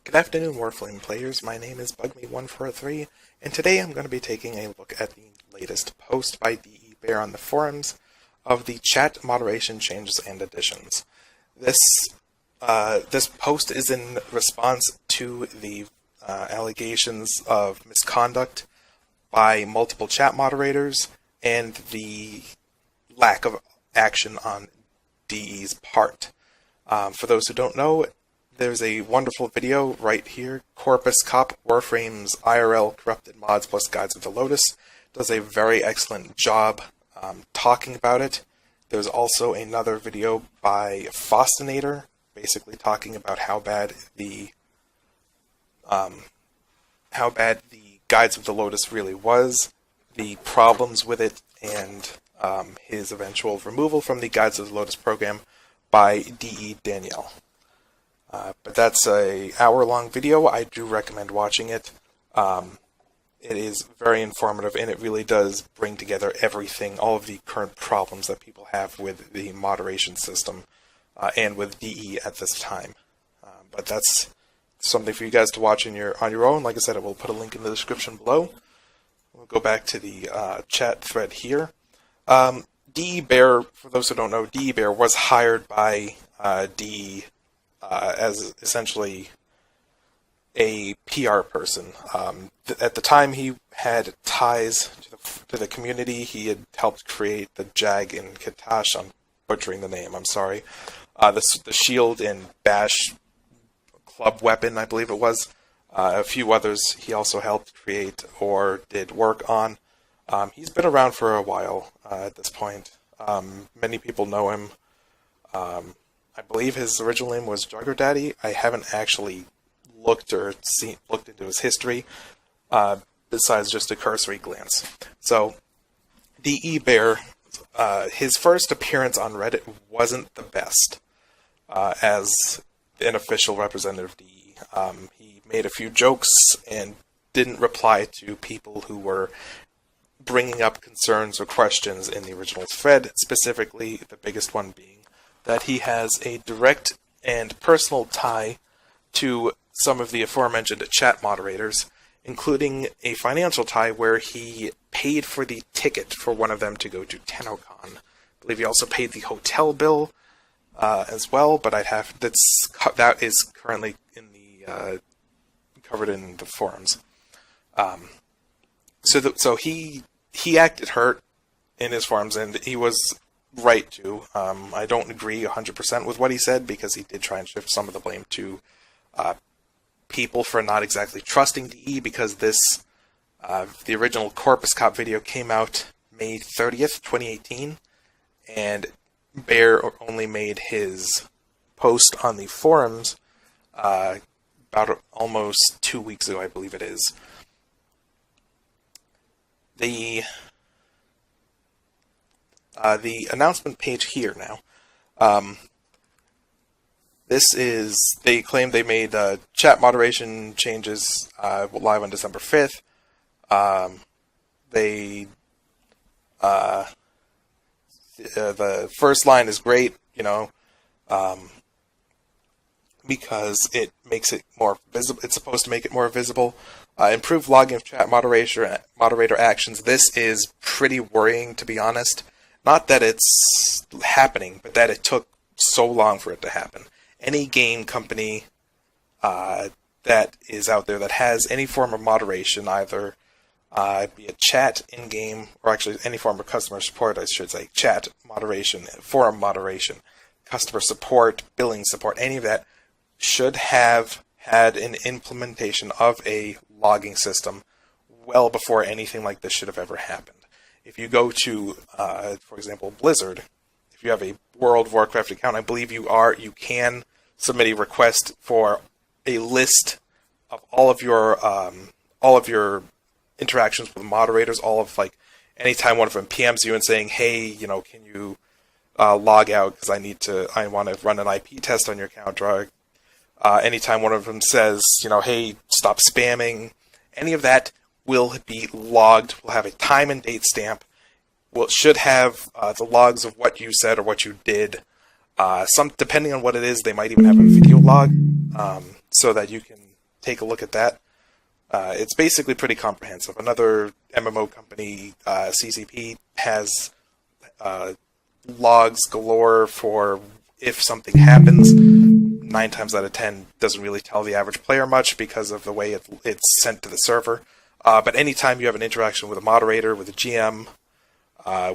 Good afternoon, Warframe players. My name is Bugme143, and today I'm going to be taking a look at the latest post by DE Bear on the forums of the chat moderation changes and additions. This post is in response to the allegations of misconduct by multiple chat moderators and the lack of action on DE's part. For those who don't know, there's a wonderful video right here. Corpus Cop Warframe's IRL Corrupted Mods plus Guides of the Lotus does a very excellent job talking about it. There's also another video by Fostinator, basically talking about how bad the Guides of the Lotus really was, the problems with it, and his eventual removal from the Guides of the Lotus program by DE Danielle. But that's a hour-long video. I do recommend watching it. It is very informative, and it really does bring together everything, all of the current problems that people have with the moderation system and with DE at this time. But that's something for you guys to watch on your own. Like I said, I will put a link in the description below. We'll go back to the chat thread here. DE Bear, for those who don't know, DE Bear was hired by DE as essentially a PR person. At the time, he had ties to the community. He had helped create the Jag and Katash. I'm butchering the name, I'm sorry. The Shield and Bash club weapon, I believe it was. A few others he also helped create or did work on. He's been around for a while at this point. Many people know him. I believe his original name was Jugger Daddy. I haven't actually looked into his history, besides just a cursory glance. So, DE Bear, his first appearance on Reddit wasn't the best as an official representative of DE. He made a few jokes and didn't reply to people who were bringing up concerns or questions in the original thread, specifically the biggest one being that he has a direct and personal tie to some of the aforementioned chat moderators, including a financial tie where he paid for the ticket for one of them to go to TennoCon. I believe he also paid the hotel bill as well, but that is currently in the covered in the forums. So he acted hurt in his forums, and he was right to. I don't agree 100% with what he said, because he did try and shift some of the blame to people for not exactly trusting DE, because the original Corpus Cop video came out May 30th, 2018, and Bear only made his post on the forums about almost 2 weeks ago, I believe it is. The announcement page here now. They claim they made chat moderation changes live on December 5th. The first line is great, because it makes it more visible. It's supposed to make it more visible. Improved logging of chat moderator actions. This is pretty worrying, to be honest. Not that it's happening, but that it took so long for it to happen. Any game company that is out there that has any form of moderation, either be it chat in-game, or actually any form of customer support, I should say, chat moderation, forum moderation, customer support, billing support, any of that, should have had an implementation of a logging system well before anything like this should have ever happened. If you go to, for example, Blizzard, if you have a World of Warcraft account, I believe you can submit a request for a list of all of your interactions with moderators, anytime one of them PMs you and saying, hey, can you log out because I want to run an IP test on your account, or anytime one of them says, hey, stop spamming, any of that will be logged, will have a time and date stamp, should have the logs of what you said or what you did. Depending on what it is, they might even have a video log, so that you can take a look at that. It's basically pretty comprehensive. Another MMO company, CCP, has logs galore for if something happens. 9 times out of 10 doesn't really tell the average player much because of the way it's sent to the server. But anytime you have an interaction with a moderator, with a GM,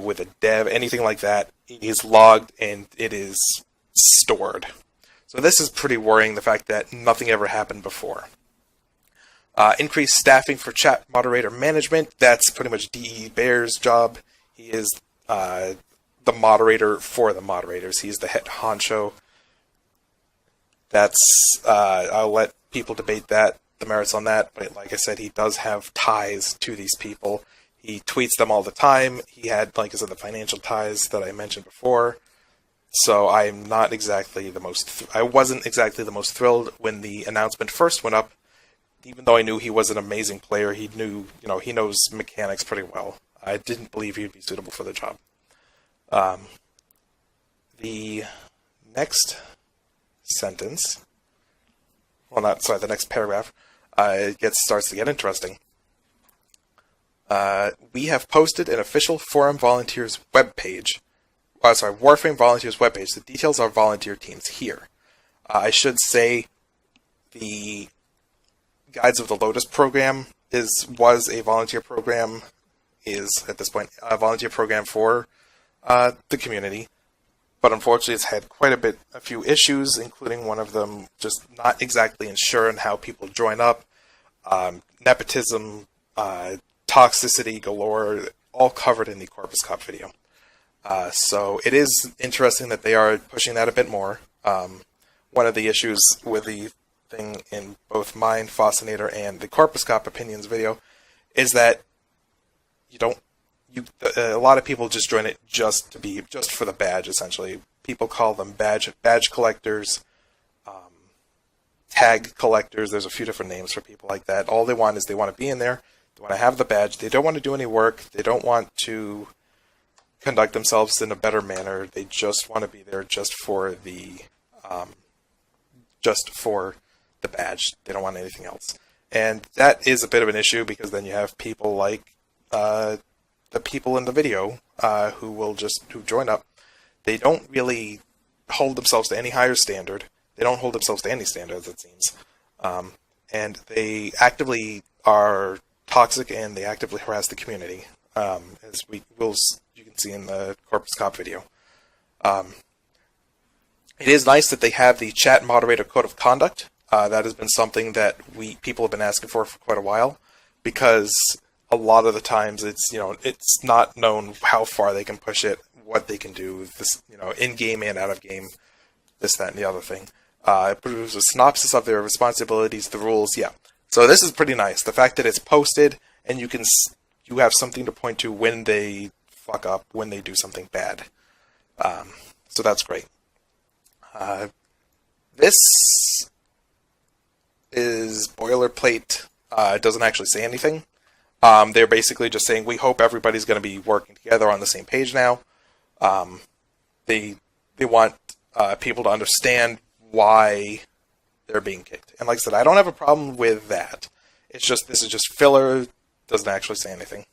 with a dev, anything like that, it is logged and it is stored. So this is pretty worrying, the fact that nothing ever happened before. Increased staffing for chat moderator management. That's pretty much DE Bear's job. He is the moderator for the moderators. He's the head honcho. That's I'll let people debate that, the merits on that, but like I said, he does have ties to these people. He tweets them all the time. He had, like I said, the financial ties that I mentioned before. So I'm not exactly the most... I wasn't exactly the most thrilled when the announcement first went up, even though I knew he was an amazing player. He knew, he knows mechanics pretty well. I didn't believe he'd be suitable for the job. The next sentence, the next paragraph, starts to get interesting. We have posted an official Forum Volunteers webpage. Warframe Volunteers webpage. The details of our volunteer teams here. I should say the Guides of the Lotus program was a volunteer program, is at this point a volunteer program for the community. But unfortunately, it's had quite a few issues, including one of them just not exactly ensuring how people join up, nepotism, toxicity galore, all covered in the Corpus Cop video. So it is interesting that they are pushing that a bit more. One of the issues with the thing in both mine, Fosinator, and the Corpus Cop Opinions video is that a lot of people just join it just for the badge, essentially. People call them badge collectors, tag collectors. There's a few different names for people like that. All they want is they want to be in there. They want to have the badge. They don't want to do any work. They don't want to conduct themselves in a better manner. They just want to be there just for the badge. They don't want anything else. And that is a bit of an issue, because then you have people like the people in the video who join up. They don't really hold themselves to any higher standard. They don't hold themselves to any standards, it seems. And they actively are toxic, and they actively harass the community, as you can see in the Corpus Cop video. It is nice that they have the chat moderator code of conduct. That has been something that people have been asking for quite a while, because a lot of the times it's not known how far they can push it, what they can do, in game and out of game, this, that, and the other thing. It produces a synopsis of their responsibilities, the rules, yeah. So this is pretty nice. The fact that it's posted and you have something to point to when they fuck up, when they do something bad. So that's great. This is boilerplate. It doesn't actually say anything. They're basically just saying, we hope everybody's going to be working together on the same page now. They want people to understand why they're being kicked. And like I said, I don't have a problem with that. It's just, this is just filler, doesn't actually say anything.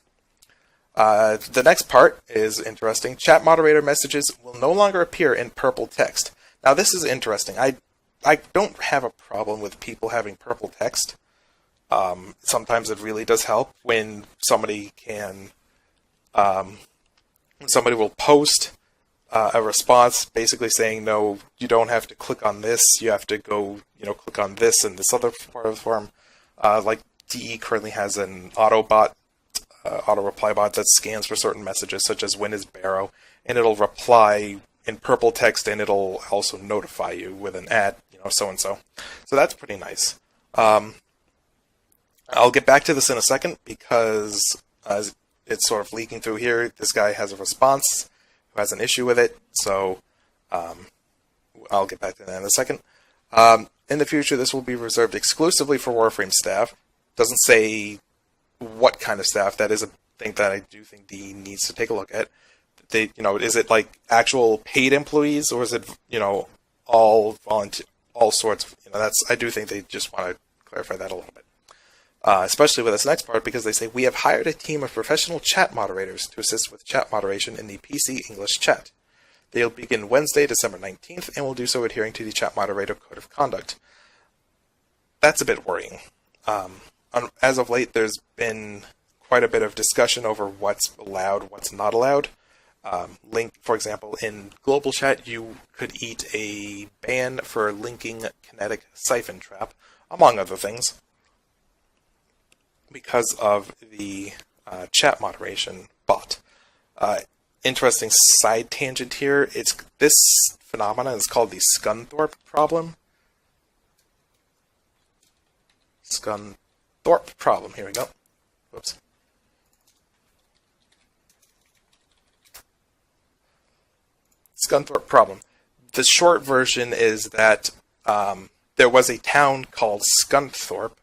The next part is interesting. Chat moderator messages will no longer appear in purple text. Now this is interesting. I don't have a problem with people having purple text. Sometimes it really does help when somebody will post a response basically saying, no, you don't have to click on this, you have to go, click on this and this other part of the form. Like DE currently has an auto reply bot that scans for certain messages, such as when is Barrow, and it'll reply in purple text, and it'll also notify you with an so-and-so. So that's pretty nice. I'll get back to this in a second, because as it's sort of leaking through here, this guy has a response who has an issue with it, so I'll get back to that in a second. In the future, this will be reserved exclusively for Warframe staff. Doesn't say what kind of staff. That is a thing that I do think DE needs to take a look at. Is it like actual paid employees, or is it all volunteer, all sorts of, I do think they just want to clarify that a little bit. Especially with this next part, because they say, we have hired a team of professional chat moderators to assist with chat moderation in the PC English chat. They'll begin Wednesday, December 19th, and will do so adhering to the chat moderator code of conduct. That's a bit worrying. As of late, there's been quite a bit of discussion over what's allowed, what's not allowed. For example, in global chat, you could eat a ban for linking kinetic siphon trap, among other things, because of the chat moderation bot. Interesting side tangent here. This phenomenon is called the Scunthorpe problem. Scunthorpe problem. Here we go. Whoops. Scunthorpe problem. The short version is that there was a town called Scunthorpe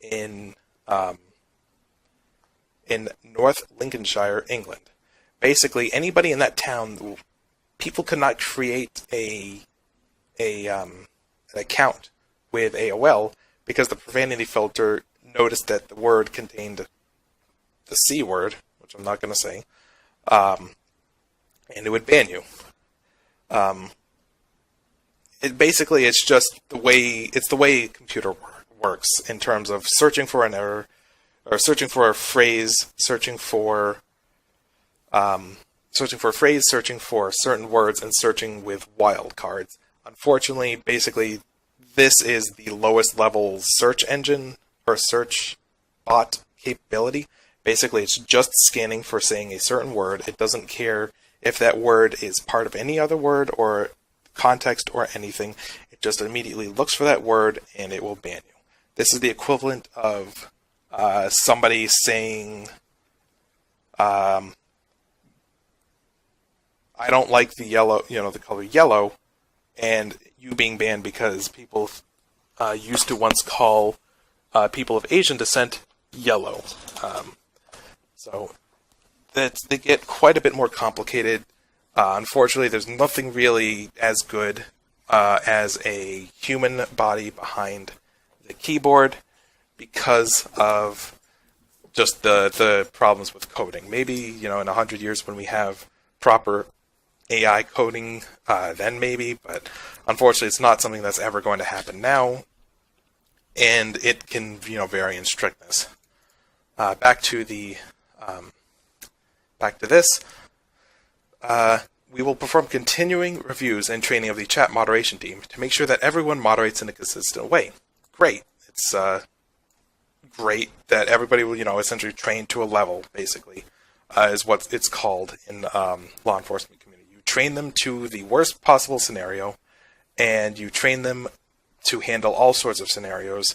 in North Lincolnshire, England. Basically, anybody in that town, people could not create an account with AOL because the profanity filter noticed that the word contained the C word, which I'm not going to say, and it would ban you. It's just the way a computer works in terms of searching for an error, or searching for a phrase, searching for certain words, and searching with wildcards. Unfortunately, basically, this is the lowest level search engine or search bot capability. Basically, it's just scanning for saying a certain word. It doesn't care if that word is part of any other word or context or anything. It just immediately looks for that word and it will ban you. This is the equivalent of somebody saying, I don't like the yellow, the color yellow, and you being banned because people used to once call people of Asian descent yellow. So they get quite a bit more complicated. Unfortunately, there's nothing really as good as a human body behind the keyboard because of just the problems with coding. Maybe, in 100 years when we have proper AI coding, then maybe, but unfortunately it's not something that's ever going to happen now, and it can, vary in strictness. Back to this. We will perform continuing reviews and training of the chat moderation team to make sure that everyone moderates in a consistent way. Great. It's great that everybody will, essentially train to a level, basically, is what it's called in law enforcement community. You train them to the worst possible scenario, and you train them to handle all sorts of scenarios,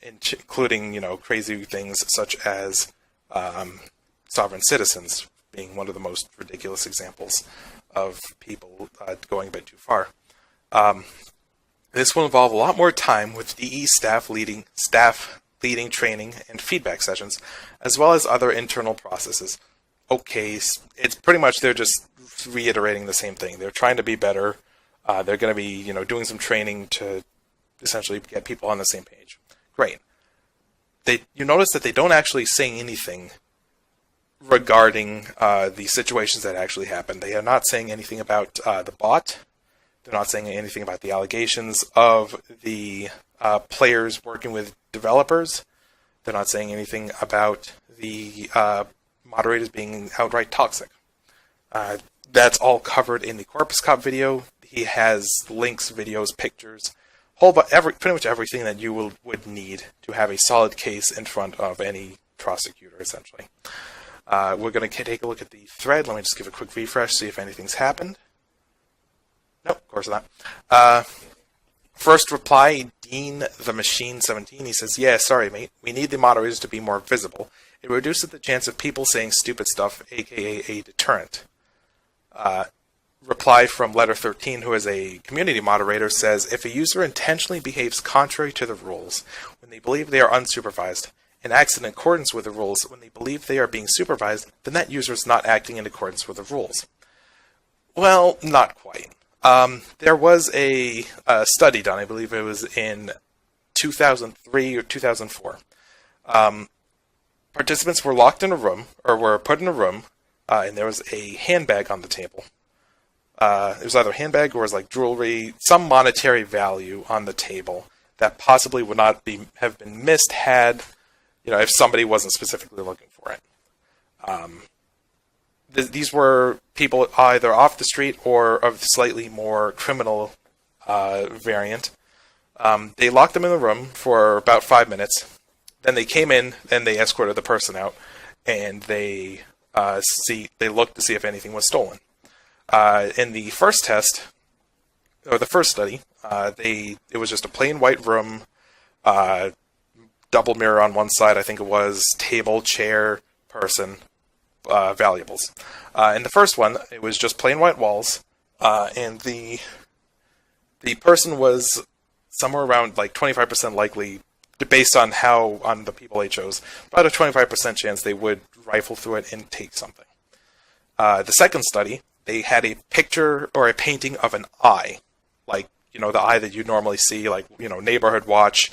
including, crazy things such as sovereign citizens being one of the most ridiculous examples of people going a bit too far. This will involve a lot more time with DE staff leading training and feedback sessions, as well as other internal processes. Okay, it's pretty much they're just reiterating the same thing. They're trying to be better. They're going to be, doing some training to essentially get people on the same page. Great. You notice that they don't actually say anything regarding the situations that actually happened. They are not saying anything about the bot. They're not saying anything about the allegations of the players working with developers. They're not saying anything about the moderators being outright toxic. That's all covered in the Corpus Cop video. He has links, videos, pictures, pretty much everything that you would need to have a solid case in front of any prosecutor, essentially. We're going to take a look at the thread. Let me just give a quick refresh, see if anything's happened. Nope, of course not. First reply, Dean the Machine 17. He says, "Yeah, sorry, mate. We need the moderators to be more visible. It reduces the chance of people saying stupid stuff, aka a deterrent." Reply from Letter 13, who is a community moderator, says, "If a user intentionally behaves contrary to the rules when they believe they are unsupervised, and acts in accordance with the rules when they believe they are being supervised, then that user is not acting in accordance with the rules." Well, not quite. There was a study done, I believe it was in 2003 or 2004. Participants were locked in a room, or were put in a room, and there was a handbag on the table. It was either a handbag or it was like jewelry, some monetary value on the table that possibly would not have been missed had, if somebody wasn't specifically looking for it. These were people either off the street or of slightly more criminal variant. They locked them in the room for about 5 minutes. Then they came in and they escorted the person out, and they looked to see if anything was stolen. In the first test, or the first study, it was just a plain white room, double mirror on one side, I think it was, table, chair, person, valuables. In the first one, it was just plain white walls, and the person was somewhere around like 25% likely, based on the people they chose, about a 25% chance they would rifle through it and take something. The second study, they had a picture or a painting of an eye, like, the eye that you normally see, like, neighborhood watch,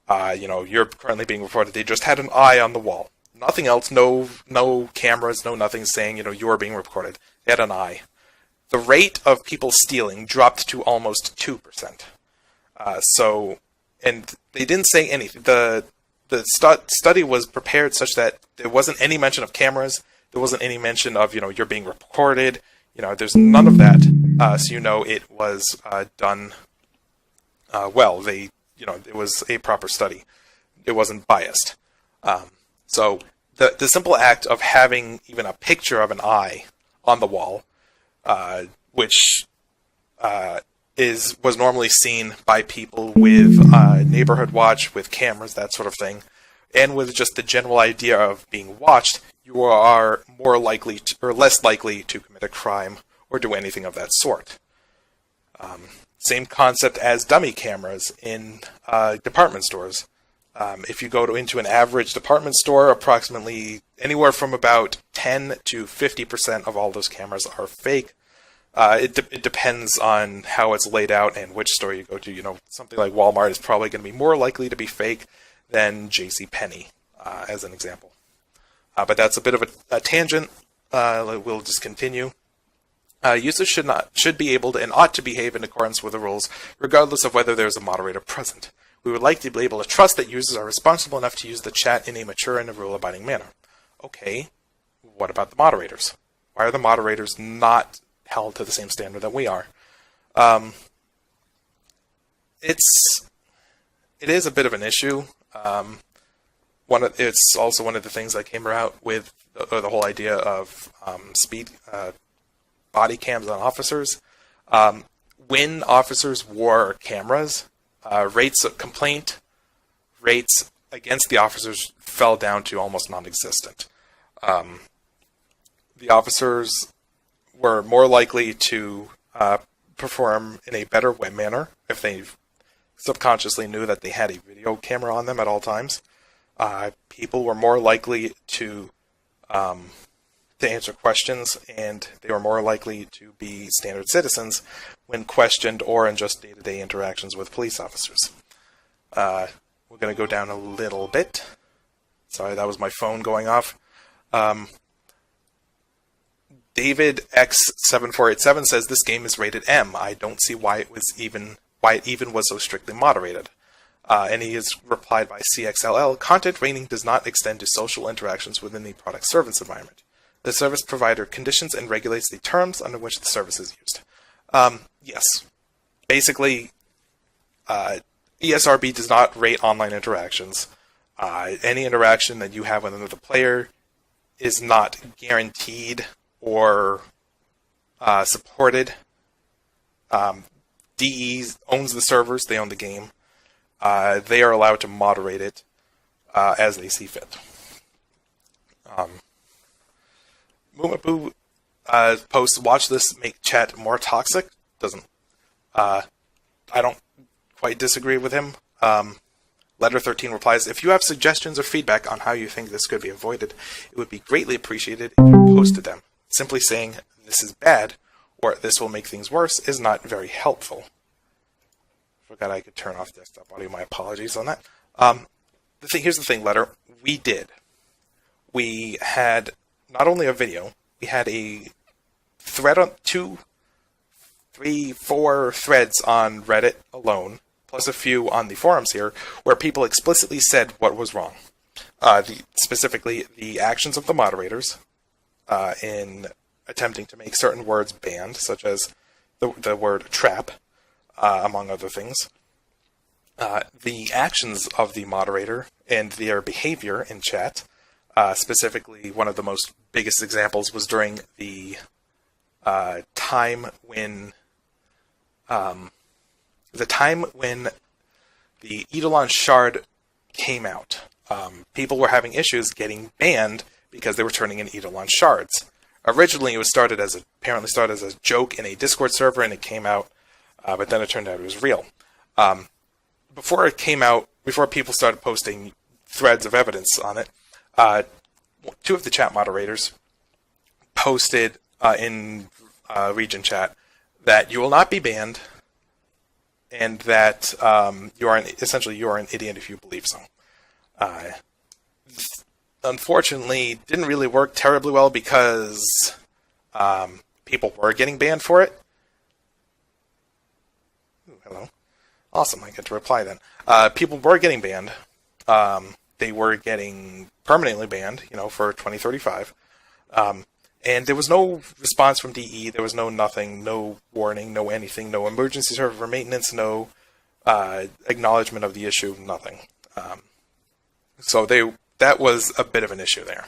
you're currently being reported. They just had an eye on the wall. Nothing else, no cameras, no nothing saying, you're being recorded. They had an eye. The rate of people stealing dropped to almost 2%. And they didn't say anything. The study was prepared such that there wasn't any mention of cameras. There wasn't any mention of, you're being recorded. There's none of that. So it was done well. It was a proper study. It wasn't biased. So the simple act of having even a picture of an eye on the wall, which was normally seen by people with neighborhood watch, with cameras, that sort of thing, and with just the general idea of being watched, you are more likely or less likely to commit a crime or do anything of that sort. Same concept as dummy cameras in department stores. If you go into an average department store, approximately anywhere from about 10 to 50% of all those cameras are fake. It depends on how it's laid out and which store you go to. Something like Walmart is probably going to be more likely to be fake than JCPenney, as an example. But that's a bit of a tangent. We'll just continue. Users should be able to and ought to behave in accordance with the rules, regardless of whether there is a moderator present. We would like to be able to trust that users are responsible enough to use the chat in a mature and a rule-abiding manner. Okay, what about the moderators? Why are the moderators not held to the same standard that we are? It is a bit of an issue. It's also one of the things that came out with the whole idea of body cams on officers. When officers wore cameras, rates of complaint rates against the officers fell down to almost non-existent. The officers were more likely to perform in a better manner if they subconsciously knew that they had a video camera on them at all times. People were more likely to answer questions, and they were more likely to be standard citizens when questioned or in just day-to-day interactions with police officers. We're going to go down a little bit. Sorry, that was my phone going off. David X7487 says this game is rated M. I don't see why it even was so strictly moderated. And he has replied by CXLL, content rating does not extend to social interactions within the product service environment. The service provider conditions and regulates the terms under which the service is used. Yes. Basically, ESRB does not rate online interactions. Any interaction that you have with another player is not guaranteed or supported. DE owns the servers, they own the game. They are allowed to moderate it as they see fit. Moomabu posts, watch this make chat more toxic. I don't quite disagree with him. Letter 13 replies, if you have suggestions or feedback on how you think this could be avoided, it would be greatly appreciated if you posted them. Simply saying, this is bad, or this will make things worse, is not very helpful. forgot I could turn off desktop audio. My apologies on that. Here's the thing, Letter. We had not only a video, we had a thread on 2, 3, 4 threads on Reddit alone, plus a few on the forums here, where people explicitly said what was wrong. Specifically, the actions of the moderators in attempting to make certain words banned, such as the word trap, among other things. The actions of the moderator and their behavior in chat, specifically one of the most biggest examples was during the time when the Eidolon Shard came out. People were having issues getting banned because they were turning in Eidolon Shards. Originally, it was apparently started as a joke in a Discord server, and it came out, but then it turned out it was real. Before it came out, before people started posting threads of evidence on it, 2 of the chat moderators posted in region chat that you will not be banned, and that you are an idiot if you believe so. Unfortunately, didn't really work terribly well because people were getting banned for it. Ooh, hello. Awesome, I get to reply then. People were getting banned. They were getting permanently banned, for 2035. And there was no response from DE. There was no nothing, no warning, no anything, no emergency server maintenance, no acknowledgement of the issue, nothing. So that was a bit of an issue there.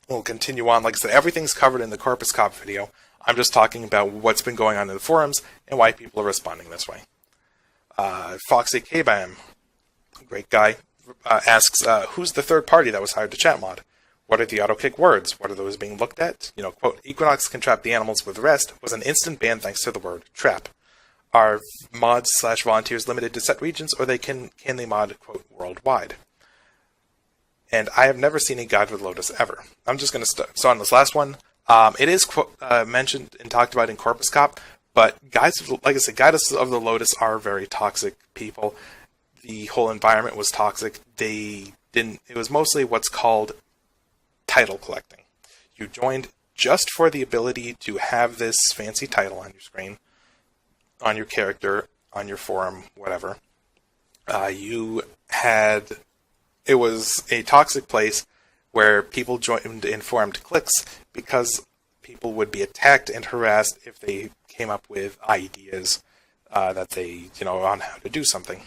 We'll continue on. Like I said, everything's covered in the Corpus Cop video. I'm just talking about what's been going on in the forums and why people are responding this way. Foxy K-Bam, great guy, asks, who's the third party that was hired to chat mod? What are the auto-kick words? What are those being looked at? Quote, Equinox can trap the animals with rest was an instant ban thanks to the word trap. Are mods/volunteers limited to set regions, or can they mod, quote, worldwide? And I have never seen a guide with Lotus ever. I'm just going to start on this last one. It is mentioned and talked about in Corpus Cop, but guides of the Lotus are very toxic people. The whole environment was toxic. It was mostly what's called title collecting. You joined just for the ability to have this fancy title on your screen, on your character, on your forum, whatever. It was a toxic place where people joined and formed cliques because people would be attacked and harassed if they came up with ideas that they, on how to do something.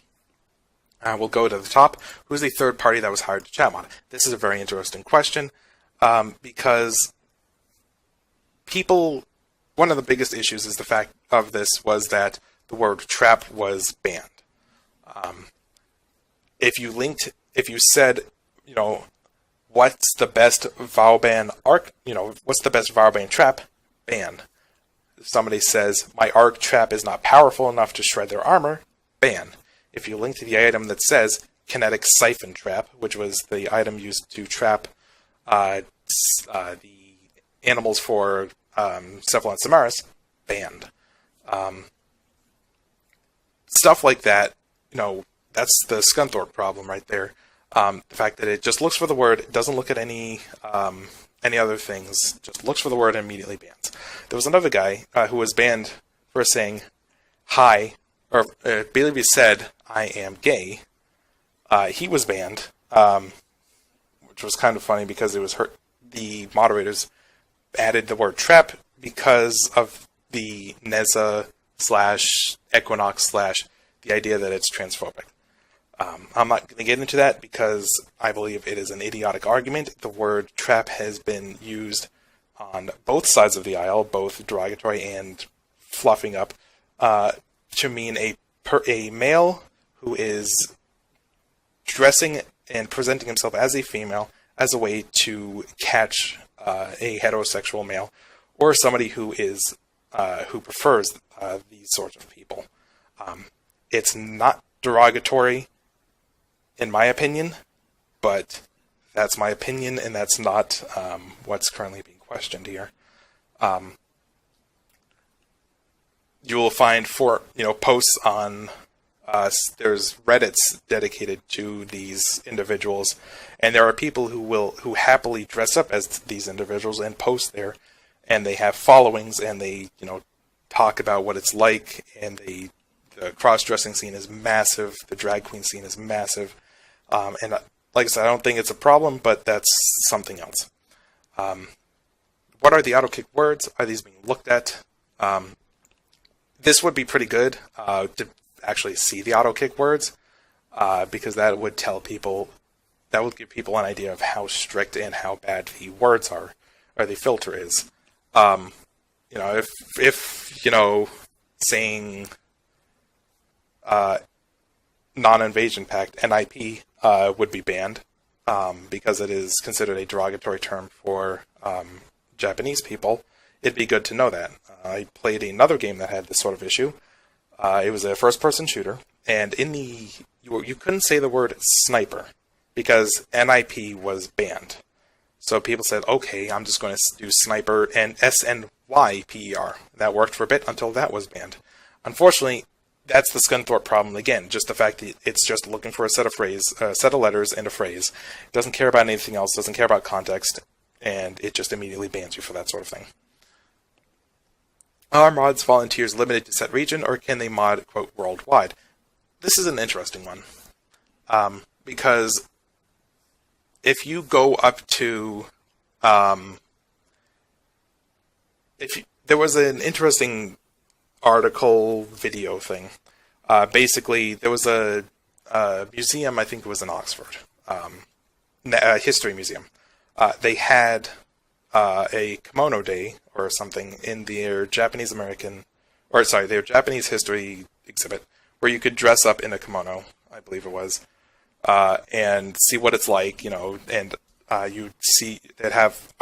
We'll go to the top. Who's the third party that was hired to chat mod? This is a very interesting question because one of the biggest issues is the fact of this was that the word trap was banned. If you said, what's the best Vauban arc, what's the best Vauban trap? Ban. If somebody says, my arc trap is not powerful enough to shred their armor, ban. If you link to the item that says kinetic siphon trap, which was the item used to trap the animals for Cephalon Samaris, banned. Stuff like that, that's the Scunthorpe problem right there. The fact that it just looks for the word, it doesn't look at any other things, just looks for the word and immediately bans. There was another guy who was banned for saying hi, or I believe he said, I am gay. He was banned, which was kind of funny because the moderators added the word trap because of the Neza / Equinox / the idea that it's transphobic. I'm not going to get into that because I believe it is an idiotic argument. The word trap has been used on both sides of the aisle, both derogatory and fluffing up, to mean a male who is dressing and presenting himself as a female as a way to catch a heterosexual male or somebody who prefers these sorts of people. It's not derogatory, in my opinion, but that's my opinion, and that's not what's currently being questioned here. you will find posts on there's Reddits dedicated to these individuals, and there are people who happily dress up as these individuals and post there, and they have followings, and they talk about what it's like, and the cross-dressing scene is massive, the drag queen scene is massive, and like I said, I don't think it's a problem, but that's something else. What are the auto-kick words? Are these being looked at? This would be pretty good to actually see the auto-kick words, because that would give people an idea of how strict and how bad the words are, or the filter is. If saying non-invasion pact, NIP, would be banned, because it is considered a derogatory term for Japanese people, it'd be good to know that. I played another game that had this sort of issue. It was a first-person shooter, and you couldn't say the word sniper because NIP was banned. So people said, okay, I'm just going to do sniper and SNYPER. That worked for a bit until that was banned. Unfortunately, that's the Scunthorpe problem again. Just the fact that it's just looking for a set of letters and a phrase. It doesn't care about anything else. Doesn't care about context, and it just immediately bans you for that sort of thing. Are mods volunteers limited to set region, or can they mod, quote, worldwide? This is an interesting one. Because if you go up to... there was an interesting article, video thing. Basically, there was a museum, I think it was in Oxford, a history museum. They had a kimono day or something in their Japanese history exhibit, where you could dress up in a kimono, I believe it was, and see what it's like, and you'd see they'd have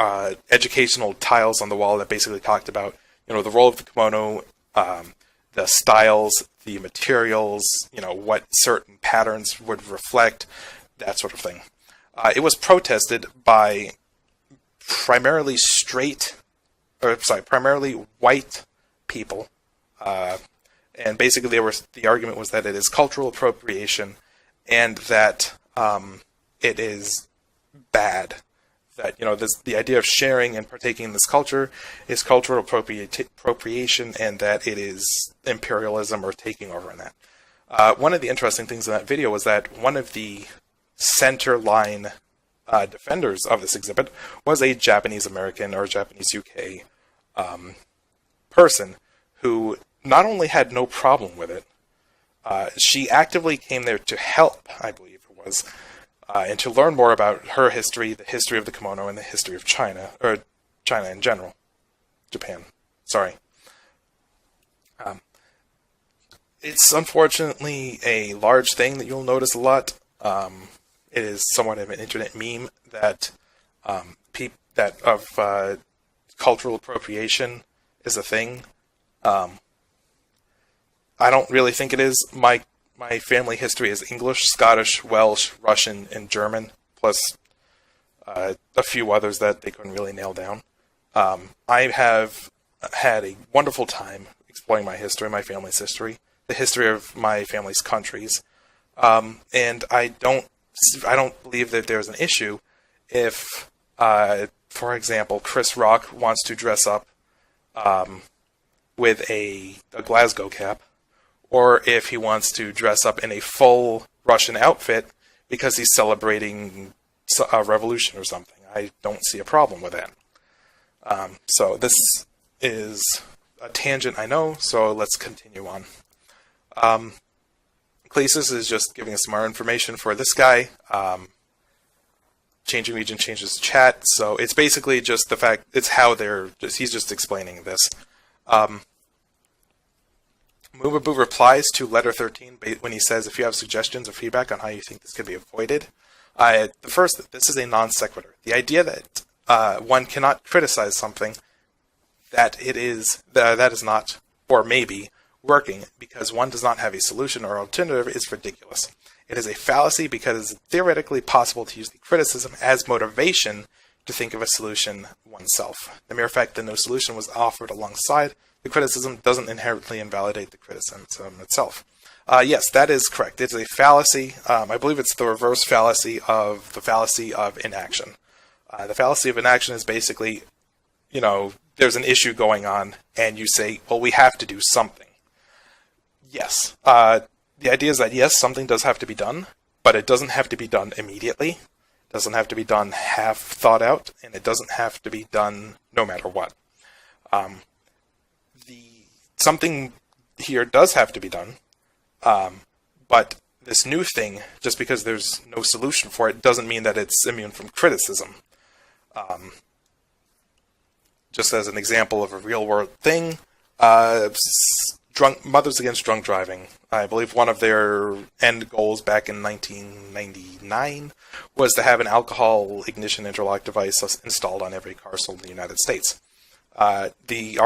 educational tiles on the wall that basically talked about, the role of the kimono, the styles, the materials, what certain patterns would reflect, that sort of thing. It was protested by primarily white people, and basically the argument was that it is cultural appropriation, and that it is bad. That the idea of sharing and partaking in this culture is cultural appropriation, and that it is imperialism or taking over in that. One of the interesting things in that video was that one of the center line defenders of this exhibit was a Japanese American or Japanese UK person who not only had no problem with it, she actively came there to help, I believe it was, and to learn more about her history, the history of the kimono, and the history of China, or China in general. Japan. Sorry. It's unfortunately a large thing that you'll notice a lot. It is somewhat of an internet meme that cultural appropriation is a thing. I don't really think it is. My family history is English, Scottish, Welsh, Russian, and German, plus a few others that they couldn't really nail down. I have had a wonderful time exploring my history, my family's history, the history of my family's countries, and I don't believe that there's an issue if, for example, Chris Rock wants to dress up with a Glasgow cap, or if he wants to dress up in a full Russian outfit because he's celebrating a revolution or something. I don't see a problem with that. So this is a tangent, I know, so let's continue on. Clesis is just giving us some more information for this guy. Changing region changes chat, so it's basically just the fact, he's just explaining this. Moobaboo replies to letter 13 when he says, if you have suggestions or feedback on how you think this could be avoided. This is a non sequitur. The idea that one cannot criticize something that that is not, or maybe, working because one does not have a solution or alternative is ridiculous. It is a fallacy because it is theoretically possible to use the criticism as motivation to think of a solution oneself. The mere fact that no solution was offered alongside the criticism doesn't inherently invalidate the criticism itself. Yes, that is correct. It's a fallacy. I believe it's the reverse fallacy of the fallacy of inaction. The fallacy of inaction is basically, there's an issue going on, and you say, well, we have to do something. Yes. The idea is that, yes, something does have to be done, but it doesn't have to be done immediately. It doesn't have to be done half thought out, and it doesn't have to be done no matter what. Something here does have to be done, but this new thing, just because there's no solution for it, doesn't mean that it's immune from criticism. Just as an example of a real-world thing, Mothers Against Drunk Driving. I believe one of their end goals back in 1999 was to have an alcohol ignition interlock device installed on every car sold in the United States. One of the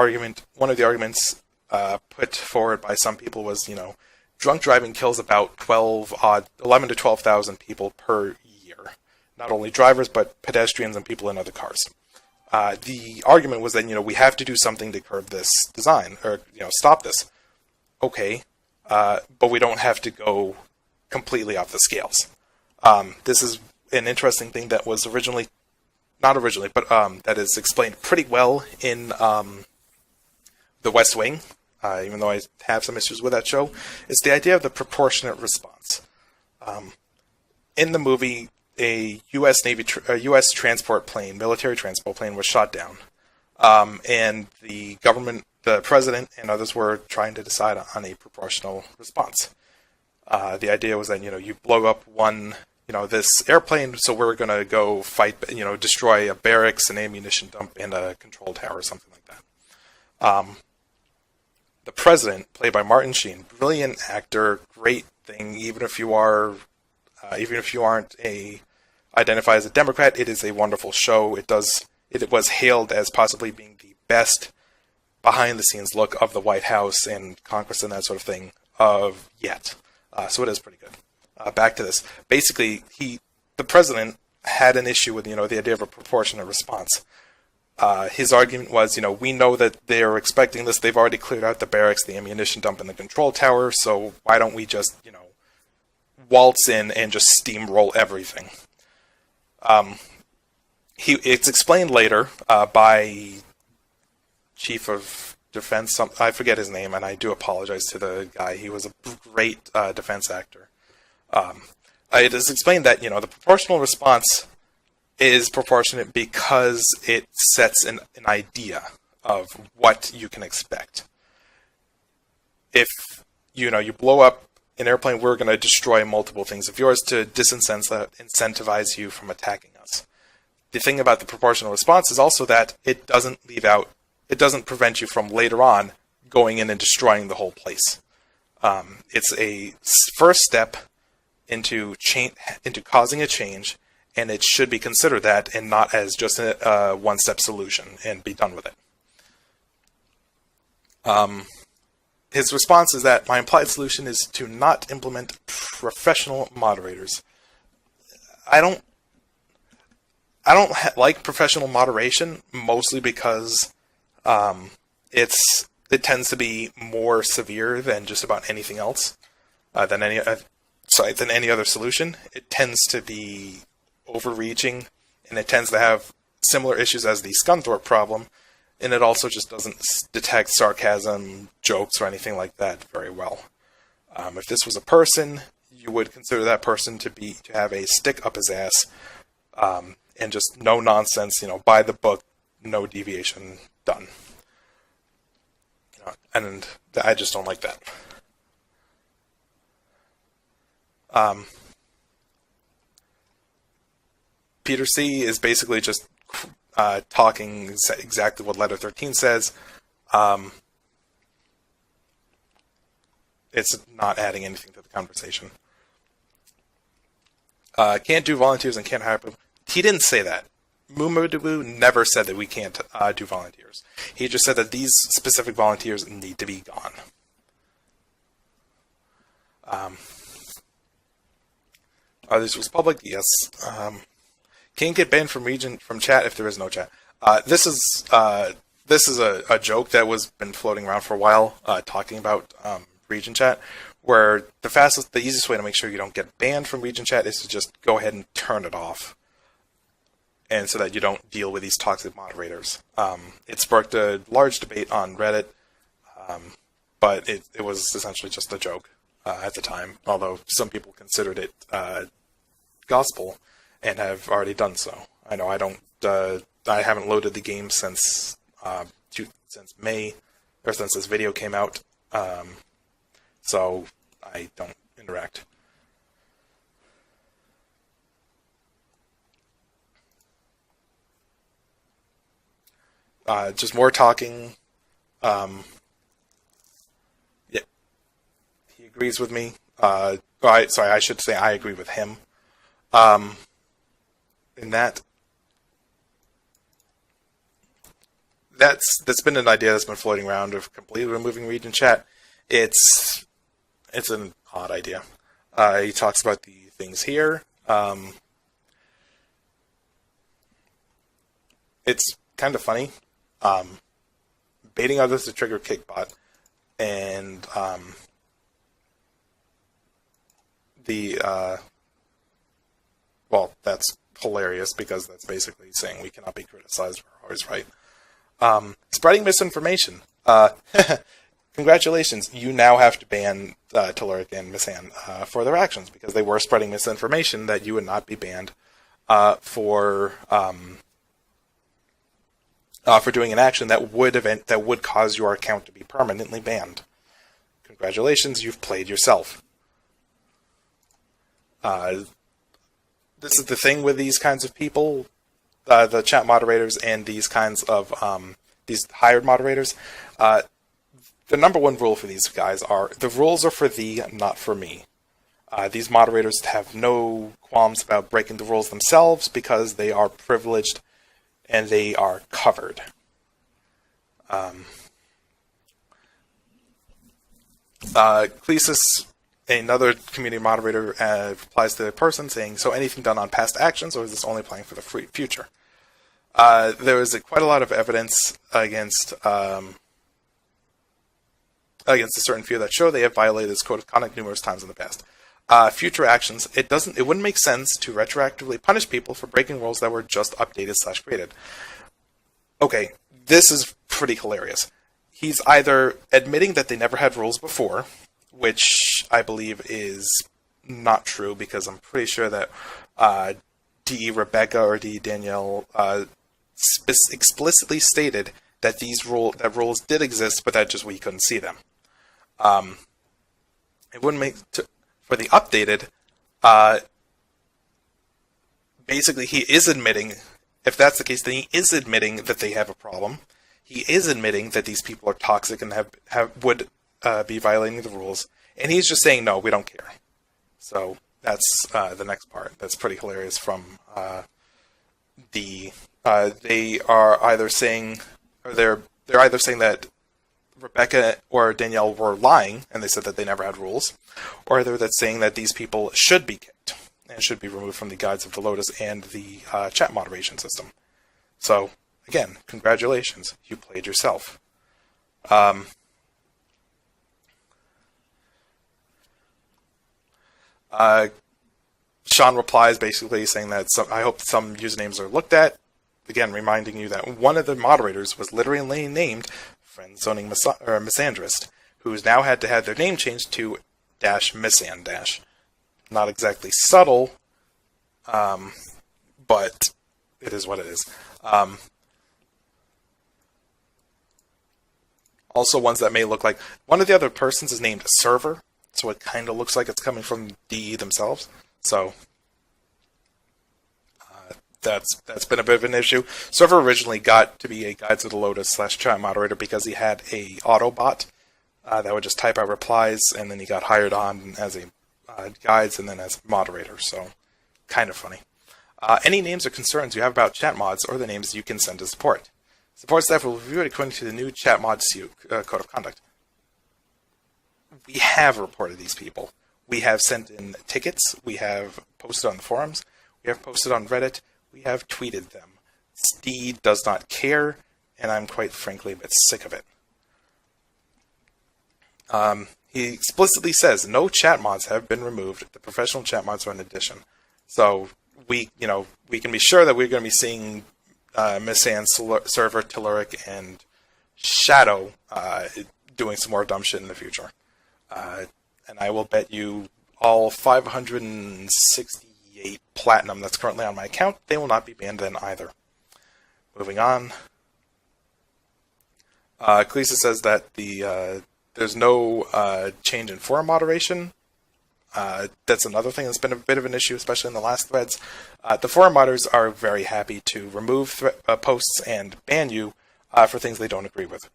arguments put forward by some people was, drunk driving kills about 11 to 12,000 people per year. Not only drivers, but pedestrians and people in other cars. The argument was that, we have to do something to curb this design, or, stop this. Okay, but we don't have to go completely off the scales. This is an interesting thing that was that is explained pretty well in The West Wing, even though I have some issues with that show. It's the idea of the proportionate response. In the movie, a U.S. military transport plane was shot down, and the president and others were trying to decide on a proportional response. The idea was that, you blow up this airplane, so we're going to go fight, destroy a barracks, an ammunition dump, and a control tower, or something like that. The president, played by Martin Sheen, brilliant actor, great thing. Even if you aren't identify as a Democrat, it is a wonderful show. It was hailed as possibly being the best behind-the-scenes look of the White House and Congress and that sort of thing of yet. So it is pretty good. Back to this. Basically, the president had an issue with, the idea of a proportionate response. His argument was, we know that they're expecting this. They've already cleared out the barracks, the ammunition dump, and the control tower, so why don't we just, waltz in and just steamroll everything? It's explained later by Chief of Defense, I forget his name, and I do apologize to the guy. He was a great defense actor. It is explained that, the proportional response is proportionate because it sets an idea of what you can expect. If, you blow up an airplane, we're going to destroy multiple things of yours to incentivize you from attacking us. The thing about the proportional response is also that it doesn't prevent you from later on going in and destroying the whole place. It's a first step into causing a change, and it should be considered that and not as just a one-step solution and be done with it. His response is that my implied solution is to not implement professional moderators. I don't like professional moderation, mostly because it tends to be more severe than just about anything else, than any other solution. It tends to be overreaching, and it tends to have similar issues as the Scunthorpe problem, and it also just doesn't detect sarcasm, jokes, or anything like that very well. If this was a person, you would consider that person to have a stick up his ass, and just no nonsense, by the book, no deviation, done. And I just don't like that. Peter C. is basically just talking exactly what Letter 13 says. It's not adding anything to the conversation. Can't do volunteers and can't hire people. He didn't say that. Mumadubu never said that we can't do volunteers. He just said that these specific volunteers need to be gone. This was public, yes. Can't get banned from chat if there is no chat. This is this is a joke that was been floating around for a while, talking about region chat, where the easiest way to make sure you don't get banned from region chat is to just go ahead and turn it off, and so that you don't deal with these toxic moderators. It sparked a large debate on Reddit, but it was essentially just a joke at the time, although some people considered it gospel and have already done so. I know I haven't loaded the game since May, or since this video came out, so I don't interact. Just more talking. Yeah, he agrees with me. Sorry, I should say I agree with him. In that's been an idea that's been floating around of completely removing region chat. It's an odd idea. He talks about the things here. It's kind of funny. Baiting others to trigger Kickbot, and well, that's hilarious because that's basically saying we cannot be criticized, we're always right. Spreading misinformation. Congratulations, you now have to ban Telluric and Missan for their actions, because they were spreading misinformation that you would not be banned for doing an action that would cause your account to be permanently banned. Congratulations, you've played yourself. This is the thing with these kinds of people, the chat moderators and these kinds of these hired moderators. The number one rule for these guys are, the rules are for thee, not for me. These moderators have no qualms about breaking the rules themselves because they are privileged and they are covered. Clesis, another community moderator, replies to the person saying, so anything done on past actions, or is this only applying for the future? There is quite a lot of evidence against a certain few that show they have violated this code of conduct numerous times in the past. Future actions, it wouldn't make sense to retroactively punish people for breaking rules that were just updated/created. Okay, this is pretty hilarious. He's either admitting that they never had rules before, which I believe is not true, because I'm pretty sure that DE Rebecca or DE Danielle explicitly stated that that rules did exist, but that just we couldn't see them. It wouldn't make for the updated. Basically, he is admitting, if that's the case, then he is admitting that they have a problem. He is admitting that these people are toxic and would be violating the rules, and he's just saying, no, we don't care. So that's the next part. That's pretty hilarious. From they are either saying, or they're either saying that Rebecca or Danielle were lying, and they said that they never had rules, or they're saying that these people should be kicked and should be removed from the Guides of the Lotus and the chat moderation system. So, again, congratulations, you played yourself. Sean replies basically saying that I hope some usernames are looked at. Again, reminding you that one of the moderators was literally named Friend-Zoning Misandrist, who's now had to have their name changed to -Misand-. Not exactly subtle, but it is what it is. Also, ones that may look like one of the other persons is named Server, so it kind of looks like it's coming from DE themselves. So that's been a bit of an issue. Server originally got to be a Guides of the Lotus / chat moderator because he had a Autobot that would just type out replies, and then he got hired on as a Guides and then as moderator. So kind of funny. Any names or concerns you have about chat mods or the names you can send to support. Support staff will review it according to the new chat mod code of conduct. We have reported these people. We have sent in tickets. We have posted on the forums. We have posted on Reddit. We have tweeted them. Steed does not care, and I'm quite frankly a bit sick of it. He explicitly says no chat mods have been removed. The professional chat mods are an addition. So we can be sure that we're going to be seeing Misthan, Server, Telluric, and Shadow doing some more dumb shit in the future. And I will bet you all 568 platinum that's currently on my account, they will not be banned then either. Moving on. Kalisa says that there's no change in forum moderation. That's another thing that's been a bit of an issue, especially in the last threads. The forum modders are very happy to remove posts and ban you for things they don't agree with.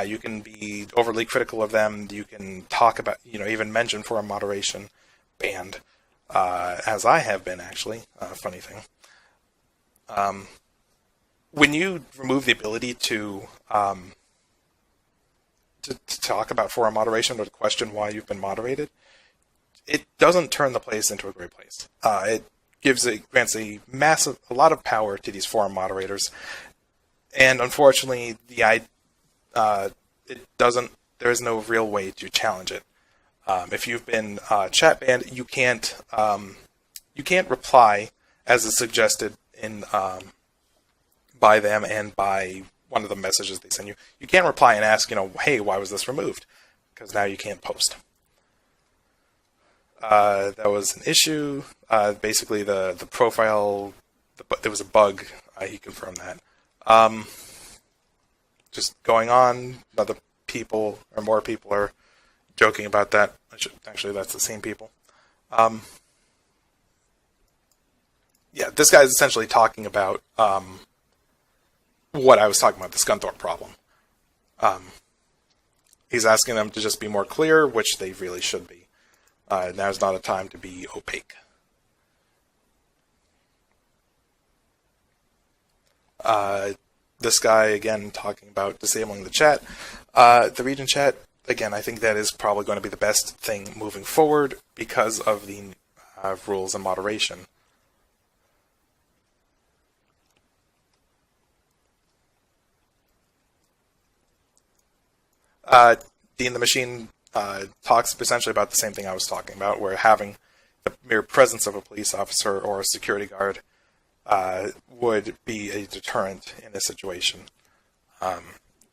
You can be overly critical of them. You can talk about, even mention forum moderation, banned, as I have been actually. Funny thing. When you remove the ability to talk about forum moderation or to question why you've been moderated, it doesn't turn the place into a great place. It grants a lot of power to these forum moderators, and unfortunately, there is no real way to challenge it. If you've been chat banned, you can't reply as is suggested by them and by one of the messages they send you. You can't reply and ask, hey, why was this removed? Because now you can't post. That was an issue. Basically, the profile, there was a bug. He confirmed that. Just going on, other people or more people are joking about that. Actually, that's the same people. Yeah, this guy is essentially talking about what I was talking about, the Scunthorpe problem. He's asking them to just be more clear, which they really should be. Now's not a time to be opaque. This guy, again, talking about disabling the chat. The region chat, again, I think that is probably going to be the best thing moving forward because of the rules and moderation. Dean the Machine talks essentially about the same thing I was talking about, where having the mere presence of a police officer or a security guard would be a deterrent in this situation.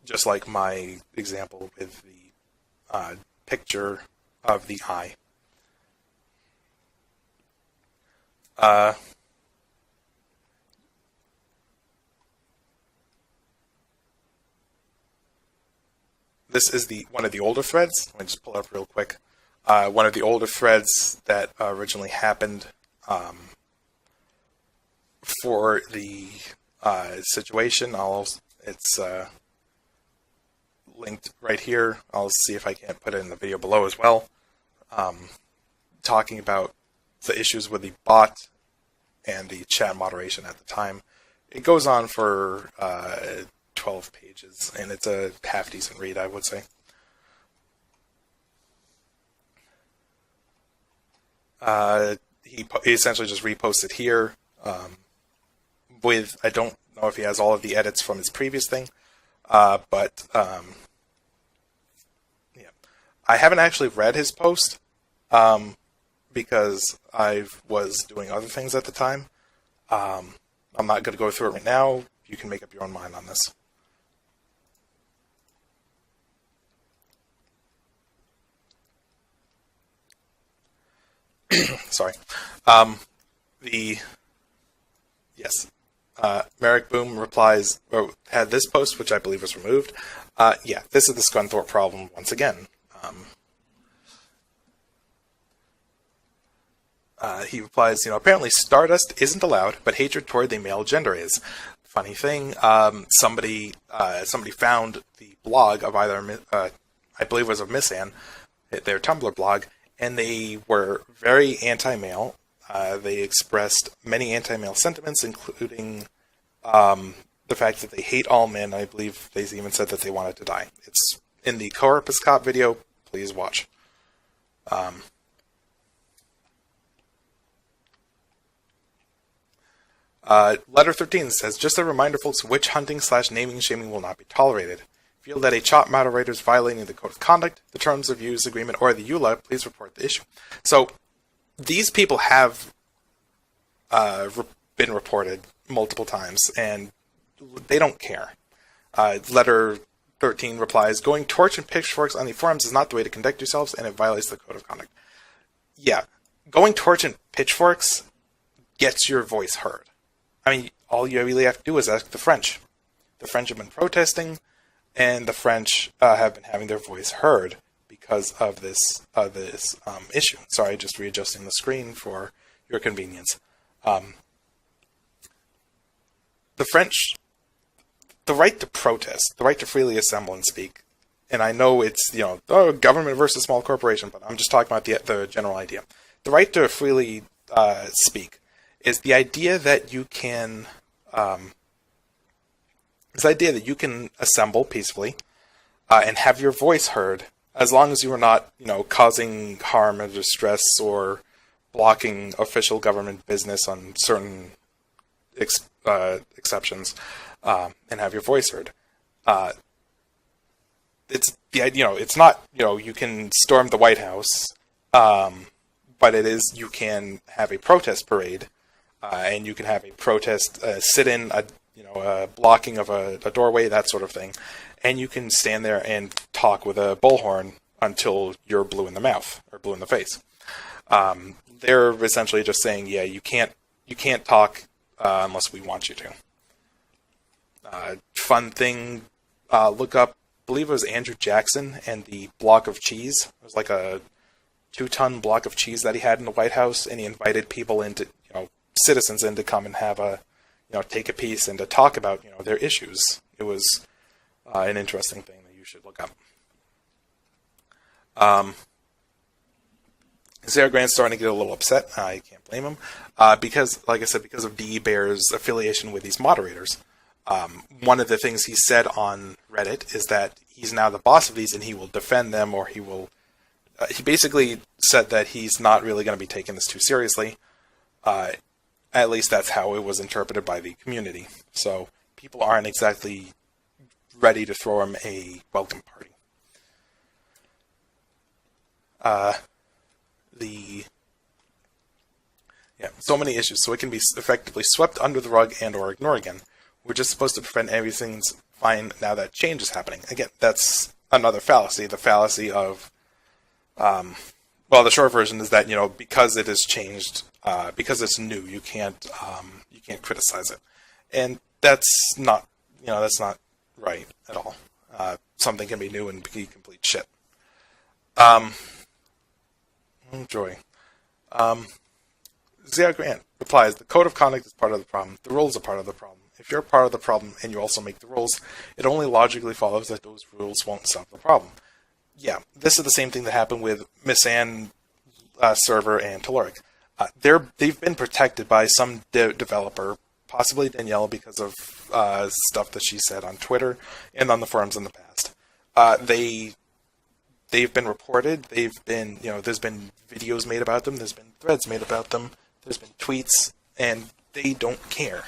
Just like my example with the picture of the eye. This is one of the older threads. Let me just pull it up real quick. One of the older threads that originally happened for the situation. It's linked right here. I'll see if I can't put it in the video below as well. Talking about the issues with the bot and the chat moderation at the time. It goes on for 12 pages, and it's a half-decent read, I would say. He essentially just reposted here with, I don't know if he has all of the edits from his previous thing, but yeah. I haven't actually read his post because I was doing other things at the time. I'm not going to go through it right now. You can make up your own mind on this. Sorry. Merrick Boom replies, or had this post, which I believe was removed. Yeah, this is the Scunthorpe problem once again. He replies, apparently Stardust isn't allowed, but hatred toward the male gender is. Funny thing, somebody found the blog of either, I believe it was of Misthan, their Tumblr blog, and they were very anti-male. They expressed many anti-male sentiments, including the fact that they hate all men. I believe they even said that they wanted to die. It's in the Corpus Cop video. Please watch. Letter 13 says, just a reminder, folks, witch hunting / naming and shaming will not be tolerated. Feel that a CHOP moderator is violating the Code of Conduct, the Terms of Use Agreement, or the EULA, please report the issue. So, these people have been reported multiple times, and they don't care. Letter 13 replies, going torch and pitchforks on the forums is not the way to conduct yourselves, and it violates the Code of Conduct. Yeah, going torch and pitchforks gets your voice heard. I mean, all you really have to do is ask the French. The French have been protesting, and the French have been having their voice heard because of this issue. Sorry, just readjusting the screen for your convenience. The French, the right to protest, the right to freely assemble and speak, and I know it's, government versus small corporation, but I'm just talking about the general idea. The right to freely speak is the idea that you can assemble peacefully and have your voice heard, as long as you are not, causing harm or distress or blocking official government business on certain exceptions, and have your voice heard. It's the idea, it's not, you can storm the White House, but it is, you can have a protest parade. And you can have a protest, sit-in, a blocking of a doorway, that sort of thing. And you can stand there and talk with a bullhorn until you're blue in the mouth or blue in the face. They're essentially just saying, yeah, you can't talk unless we want you to. Fun thing, look up, I believe it was Andrew Jackson and the block of cheese. It was like a 2-ton block of cheese that he had in the White House, and he invited people into, citizens in to come and have take a piece and to talk about, their issues. It was an interesting thing that you should look up. Sarah Grant's starting to get a little upset. I can't blame him. Because, like I said, because of D.E. Bear's affiliation with these moderators. One of the things he said on Reddit is that he's now the boss of these and he will defend them, or he will... he basically said that he's not really going to be taking this too seriously. At least that's how it was interpreted by the community. So people aren't exactly ready to throw him a welcome party. So many issues. So it can be effectively swept under the rug and or ignored again. We're just supposed to prevent everything's fine now that change is happening. Again, that's another fallacy. The fallacy of, the short version is that, because it has changed, because it's new, you can't criticize it, and that's not right at all. Something can be new and be complete shit. Joy. Zia Grant replies, the Code of Conduct is part of the problem. The rules are part of the problem. If you're part of the problem and you also make the rules, it only logically follows that those rules won't solve the problem. Yeah, this is the same thing that happened with Miss Ann server and Telluric. They've been protected by some developer, possibly Danielle, because of stuff that she said on Twitter and on the forums in the past. They've been reported. They've been, there's been videos made about them. There's been threads made about them. There's been tweets, and they don't care.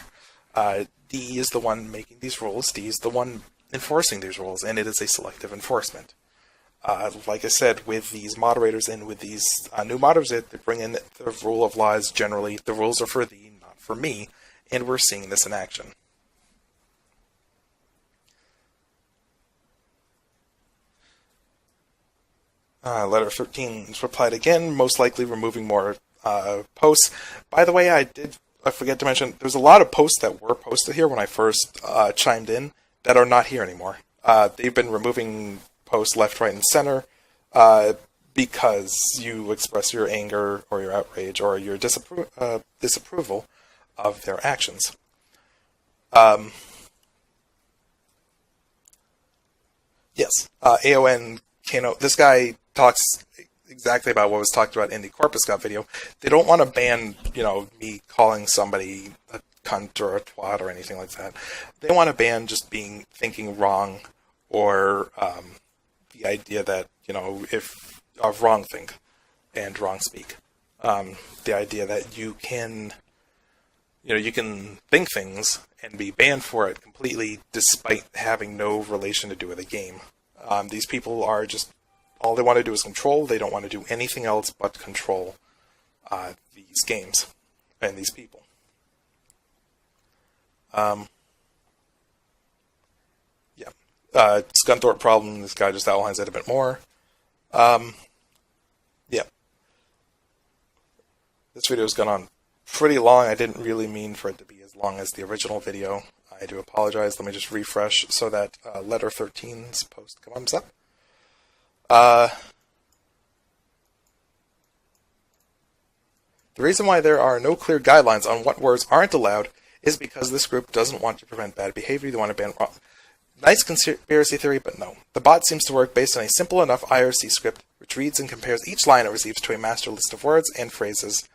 D is the one making these rules. D is the one enforcing these rules, and it is a selective enforcement. Like I said, with these moderators and with these new moderators, they bring in the rule of laws generally. The rules are for thee, not for me, and we're seeing this in action. Letter 13 is replied again, most likely removing more posts. By the way, I forget to mention, there's a lot of posts that were posted here when I first chimed in that are not here anymore. They've been removing posts left, right, and center because you express your anger or your outrage or your disapproval of their actions. Yes, AON Kano, this guy talks exactly about what was talked about in the Corpus Cop video. They don't want to ban, me calling somebody a cunt or a twat or anything like that. They want to ban just thinking wrong, or the idea that, if of wrong think and wrong speak. The idea that you can you can think things and be banned for it completely despite having no relation to do with the game. These people are just, all they want to do is control. They don't want to do anything else but control these games and these people. Scunthorpe problem, this guy just outlines it a bit more. This video's gone on pretty long. I didn't really mean for it to be as long as the original video. I do apologize. Let me just refresh so that Letter 13's post comes up. The reason why there are no clear guidelines on what words aren't allowed is because this group doesn't want to prevent bad behavior. They want to ban... Nice conspiracy theory, but no. The bot seems to work based on a simple enough IRC script which reads and compares each line it receives to a master list of words and phrases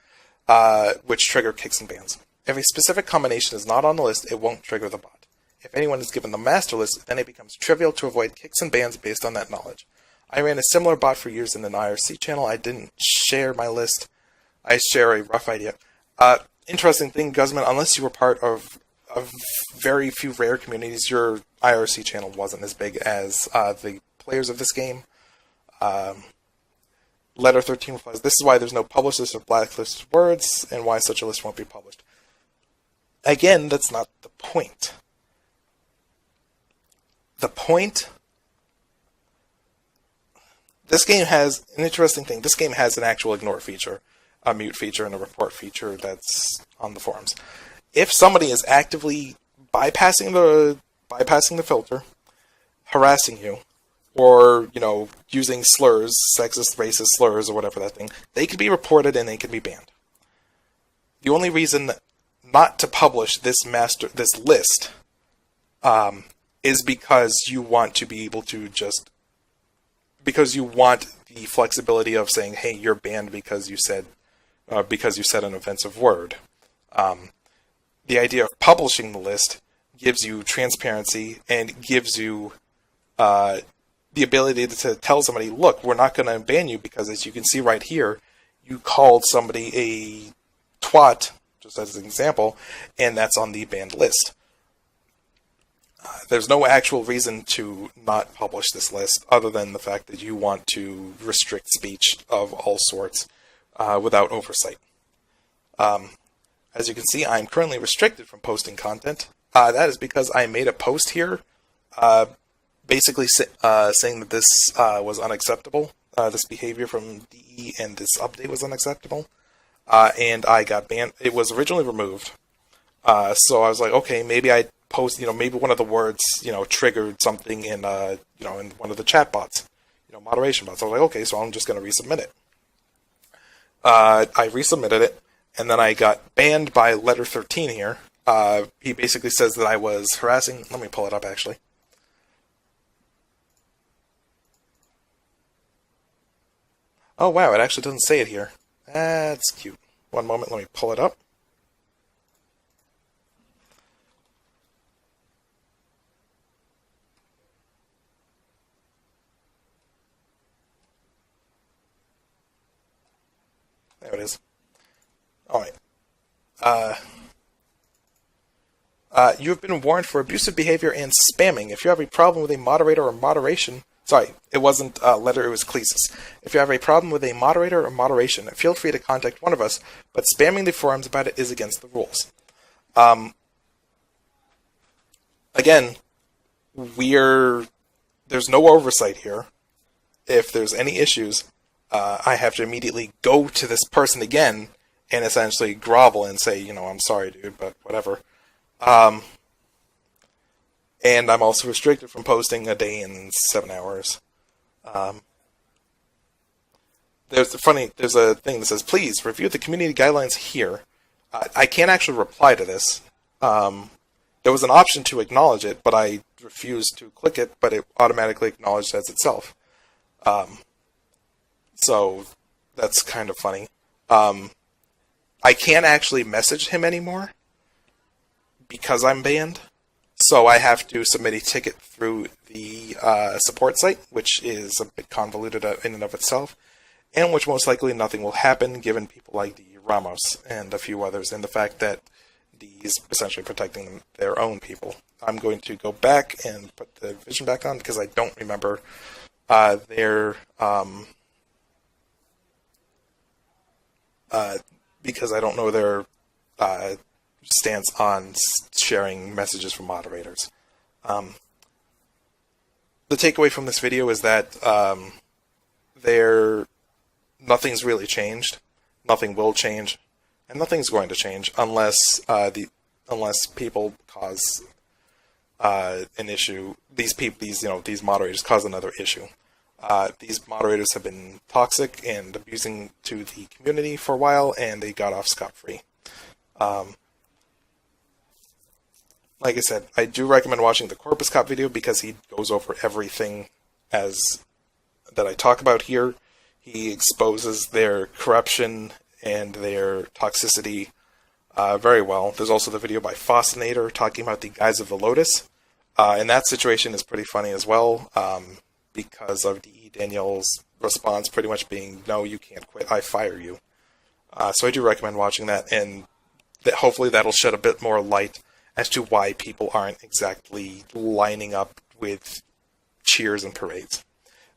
which trigger kicks and bans. If a specific combination is not on the list, it won't trigger the bot. If anyone is given the master list, then it becomes trivial to avoid kicks and bans based on that knowledge. I ran a similar bot for years in an IRC channel. I didn't share my list. I share a rough idea. Interesting thing, Guzman, unless you were part of very few rare communities, your IRC channel wasn't as big as the players of this game. Letter 13 replies, this is why there's no published list of blacklisted words, and why such a list won't be published. Again, that's not the point. The point... This game has an interesting thing. This game has an actual ignore feature, a mute feature, and a report feature that's on the forums. If somebody is actively bypassing the filter, harassing you, or, using slurs, sexist, racist slurs, or whatever that thing, they could be reported and they could be banned. The only reason not to publish this list is because you want to be able to because you want the flexibility of saying, hey, you're banned because you said an offensive word. The idea of publishing the list gives you transparency and gives you the ability to tell somebody, look, we're not going to ban you because, as you can see right here, you called somebody a twat, just as an example, and that's on the banned list. There's no actual reason to not publish this list other than the fact that you want to restrict speech of all sorts without oversight. As you can see, I'm currently restricted from posting content. That is because I made a post here basically saying that this was unacceptable. This behavior from DE and this update was unacceptable. And I got banned. It was originally removed. So I was like, okay, maybe I post, maybe one of the words, triggered something in, in one of the chat bots, moderation bots. I was like, okay, so I'm just going to resubmit it. I resubmitted it, and then I got banned by Letter 13 here. He basically says that I was harassing. Let me pull it up, actually. Oh, wow, it actually doesn't say it here. That's cute. One moment, let me pull it up. There it is. Alright. You have been warned for abusive behavior and spamming. If you have a problem with a moderator or moderation... Sorry, it wasn't Letter, it was Clesis. If you have a problem with a moderator or moderation, feel free to contact one of us, but spamming the forums about it is against the rules. Again, there's no oversight here. If there's any issues, I have to immediately go to this person again and essentially grovel and say, I'm sorry, dude, but whatever. And I'm also restricted from posting a day in 7 hours. There's a thing that says, please review the community guidelines here. I can't actually reply to this. There was an option to acknowledge it, but I refused to click it, but it automatically acknowledged as itself. So that's kind of funny. I can't actually message him anymore because I'm banned. So I have to submit a ticket through the support site, which is a bit convoluted in and of itself, and which most likely nothing will happen given people like the Ramos and a few others, and the fact that Dee's essentially protecting their own people. I'm going to go back and put the vision back on because I don't remember their because I don't know their stance on sharing messages from moderators. The takeaway from this video is that nothing's really changed, nothing will change, and nothing's going to change unless people cause an issue. These moderators cause another issue. These moderators have been toxic and abusing to the community for a while, and they got off scot-free. Like I said, I do recommend watching the Corpus Cop video because he goes over everything that I talk about here. He exposes their corruption and their toxicity very well. There's also the video by Fostinator talking about the Guides of the Lotus. And that situation is pretty funny as well, because of D.E. Daniel's response pretty much being, no, you can't quit, I fire you. So I do recommend watching that, and hopefully that'll shed a bit more light as to why people aren't exactly lining up with cheers and parades.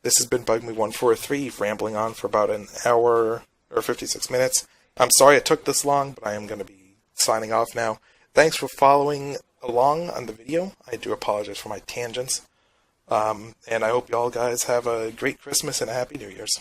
This has been BugMe143, rambling on for about an hour or 56 minutes. I'm sorry it took this long, but I am going to be signing off now. Thanks for following along on the video. I do apologize for my tangents. And I hope you all guys have a great Christmas and a Happy New Year's.